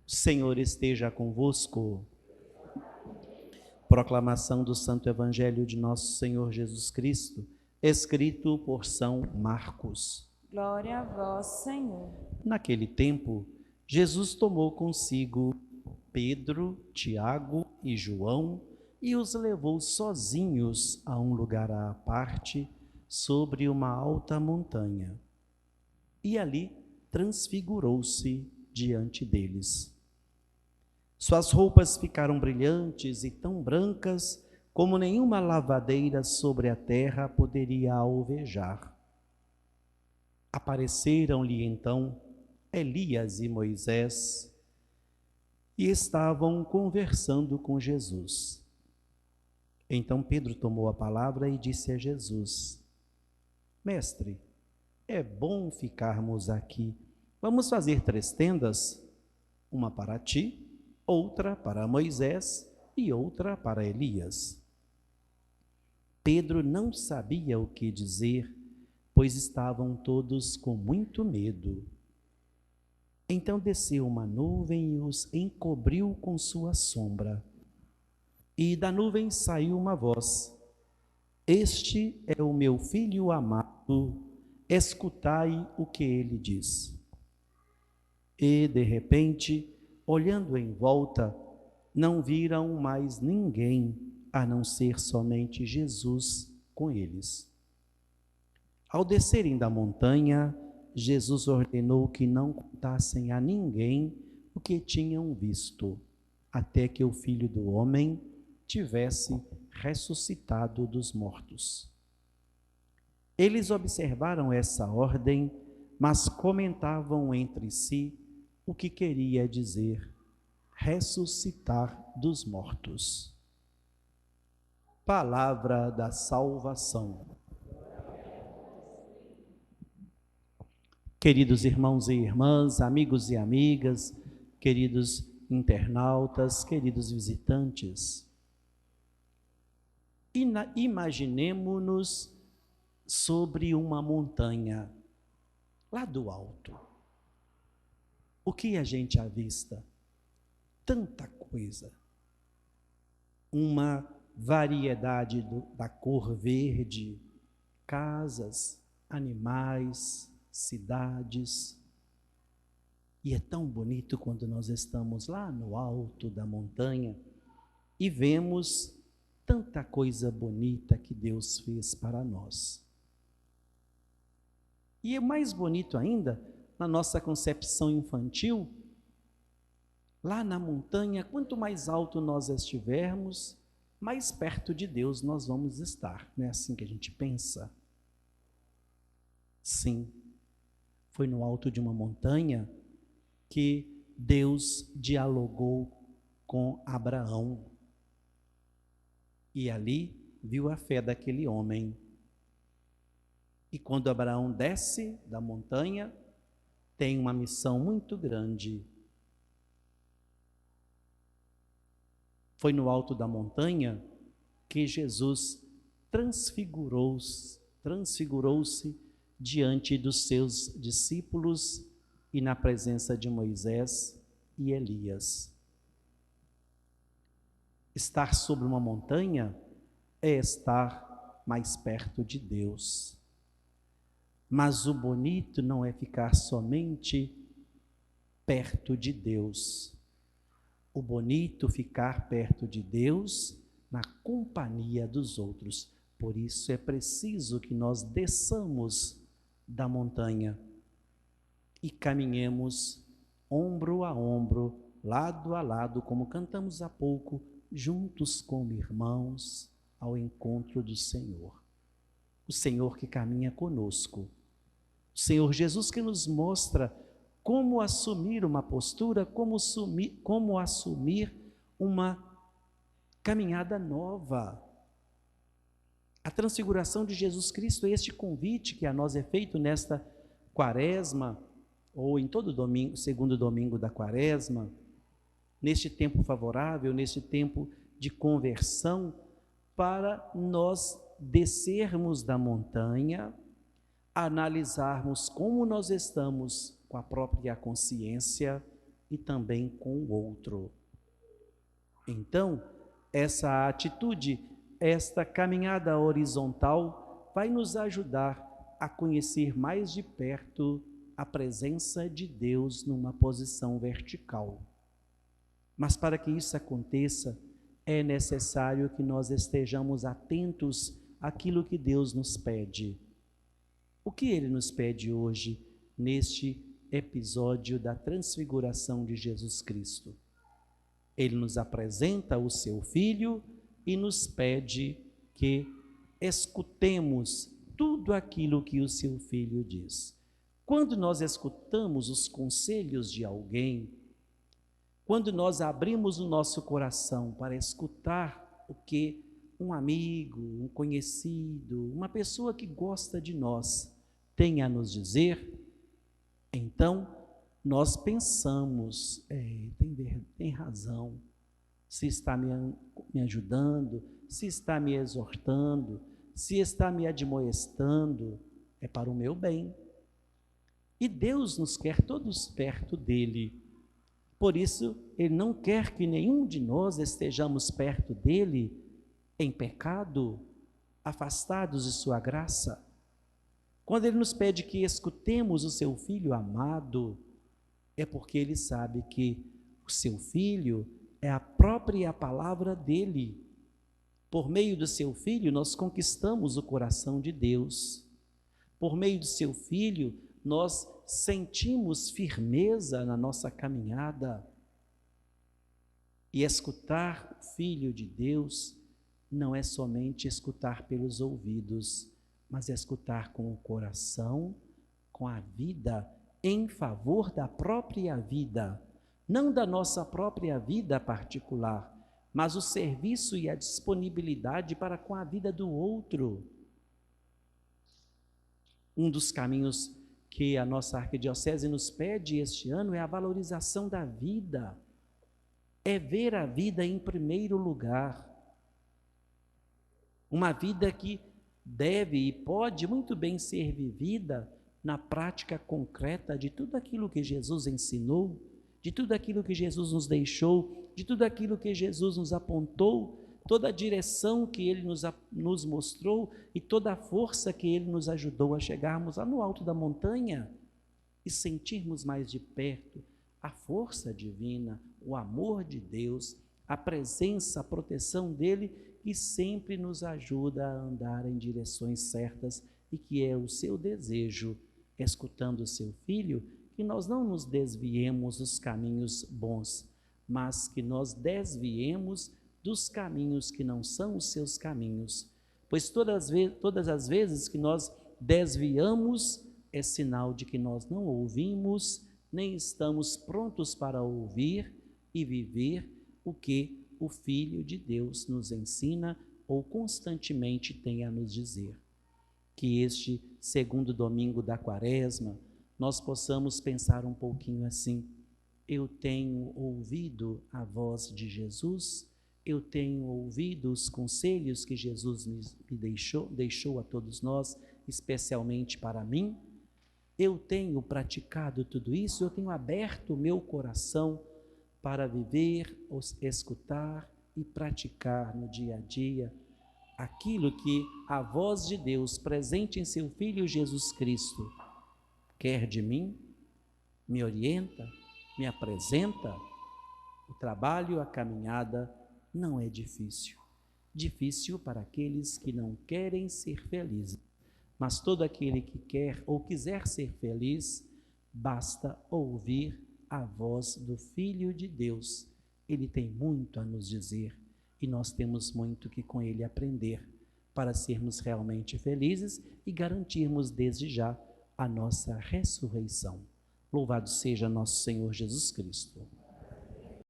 O Senhor esteja convosco. Proclamação do Santo Evangelho de nosso Senhor Jesus Cristo, escrito por São Marcos. Glória a vós, Senhor. Naquele tempo, Jesus tomou consigo Pedro, Tiago e João e os levou sozinhos a um lugar à parte, sobre uma alta montanha. E ali transfigurou-se diante deles. Suas roupas ficaram brilhantes e tão brancas como nenhuma lavadeira sobre a terra poderia alvejar. Apareceram-lhe então Elias e Moisés e estavam conversando com Jesus. Então Pedro tomou a palavra e disse a Jesus: Mestre, é bom ficarmos aqui. Vamos fazer 3 tendas, uma para ti, outra para Moisés e outra para Elias. Pedro não sabia o que dizer, pois estavam todos com muito medo. Então desceu uma nuvem e os encobriu com sua sombra. E da nuvem saiu uma voz: Este é o meu filho amado, escutai o que ele diz. E, de repente, olhando em volta, não viram mais ninguém, a não ser somente Jesus com eles. Ao descerem da montanha, Jesus ordenou que não contassem a ninguém o que tinham visto, até que o Filho do Homem tivesse ressuscitado dos mortos. Eles observaram essa ordem, mas comentavam entre si o que queria dizer ressuscitar dos mortos. Palavra da salvação. Queridos irmãos e irmãs, amigos e amigas, queridos internautas, queridos visitantes, imaginemo-nos sobre uma montanha, lá do alto. O que a gente avista? Tanta coisa. Uma variedade da cor verde, casas, animais, cidades. E é tão bonito quando nós estamos lá no alto da montanha e vemos tanta coisa bonita que Deus fez para nós. E é mais bonito ainda, na nossa concepção infantil, lá na montanha, quanto mais alto nós estivermos, mais perto de Deus nós vamos estar. Não é assim que a gente pensa? Sim, foi no alto de uma montanha que Deus dialogou com Abraão. E ali viu a fé daquele homem. E quando Abraão desce da montanha, tem uma missão muito grande. Foi no alto da montanha que Jesus transfigurou-se diante dos seus discípulos e na presença de Moisés e Elias. Estar sobre uma montanha é estar mais perto de Deus. Mas o bonito não é ficar somente perto de Deus. O bonito é ficar perto de Deus na companhia dos outros. Por isso é preciso que nós desçamos da montanha e caminhemos ombro a ombro, lado a lado, como cantamos há pouco, juntos como irmãos ao encontro do Senhor. O Senhor que caminha conosco. O Senhor Jesus que nos mostra como assumir uma postura, como assumir uma caminhada nova. A transfiguração de Jesus Cristo é este convite que a nós é feito nesta quaresma, ou em todo domingo, segundo domingo da quaresma, neste tempo favorável, neste tempo de conversão, para nós descermos da montanha, analisarmos como nós estamos com a própria consciência, e também com o outro. Então, essa atitude, esta caminhada horizontal vai nos ajudar a conhecer mais de perto a presença de Deus numa posição vertical. Mas para que isso aconteça, é necessário que nós estejamos atentos àquilo que Deus nos pede. O que Ele nos pede hoje, neste episódio da transfiguração de Jesus Cristo? Ele nos apresenta o seu Filho e nos pede que escutemos tudo aquilo que o seu Filho diz. Quando nós escutamos os conselhos de alguém, quando nós abrimos o nosso coração para escutar o que um amigo, um conhecido, uma pessoa que gosta de nós tem a nos dizer, então nós pensamos, tem razão, se está me ajudando, se está me exortando, se está me admoestando, é para o meu bem. E Deus nos quer todos perto dele. Por isso, Ele não quer que nenhum de nós estejamos perto dele em pecado, afastados de sua graça. Quando Ele nos pede que escutemos o seu Filho amado, é porque Ele sabe que o seu Filho é a própria palavra dele. Por meio do seu Filho, nós conquistamos o coração de Deus. Por meio do seu Filho, nós sentimos firmeza na nossa caminhada. E escutar o Filho de Deus não é somente escutar pelos ouvidos, mas escutar com o coração, com a vida, em favor da própria vida, não da nossa própria vida particular, mas o serviço e a disponibilidade para com a vida do outro. Um dos caminhos que a nossa arquidiocese nos pede este ano é a valorização da vida, é ver a vida em primeiro lugar. Uma vida que deve e pode muito bem ser vivida na prática concreta de tudo aquilo que Jesus ensinou, de tudo aquilo que Jesus nos deixou, de tudo aquilo que Jesus nos apontou, toda a direção que Ele nos mostrou e toda a força que Ele nos ajudou a chegarmos lá no alto da montanha e sentirmos mais de perto a força divina, o amor de Deus, a presença, a proteção dEle, que sempre nos ajuda a andar em direções certas e que é o seu desejo, escutando o seu Filho, que nós não nos desviemos dos caminhos bons, mas que nós desviemos dos caminhos que não são os seus caminhos. Pois todas as vezes que nós desviamos, é sinal de que nós não ouvimos, nem estamos prontos para ouvir e viver o que o Filho de Deus nos ensina ou constantemente tem a nos dizer. Que este segundo domingo da Quaresma, nós possamos pensar um pouquinho assim: eu tenho ouvido a voz de Jesus, eu tenho ouvido os conselhos que Jesus me deixou a todos nós, especialmente para mim, eu tenho praticado tudo isso, eu tenho aberto o meu coração para viver, escutar e praticar no dia a dia aquilo que a voz de Deus presente em seu Filho Jesus Cristo quer de mim, me orienta, me apresenta. O trabalho, a caminhada não é difícil. Difícil para aqueles que não querem ser felizes. Mas todo aquele que quer ou quiser ser feliz, basta ouvir a voz do Filho de Deus. Ele tem muito a nos dizer e nós temos muito que com ele aprender para sermos realmente felizes e garantirmos desde já a nossa ressurreição. Louvado seja nosso Senhor Jesus Cristo.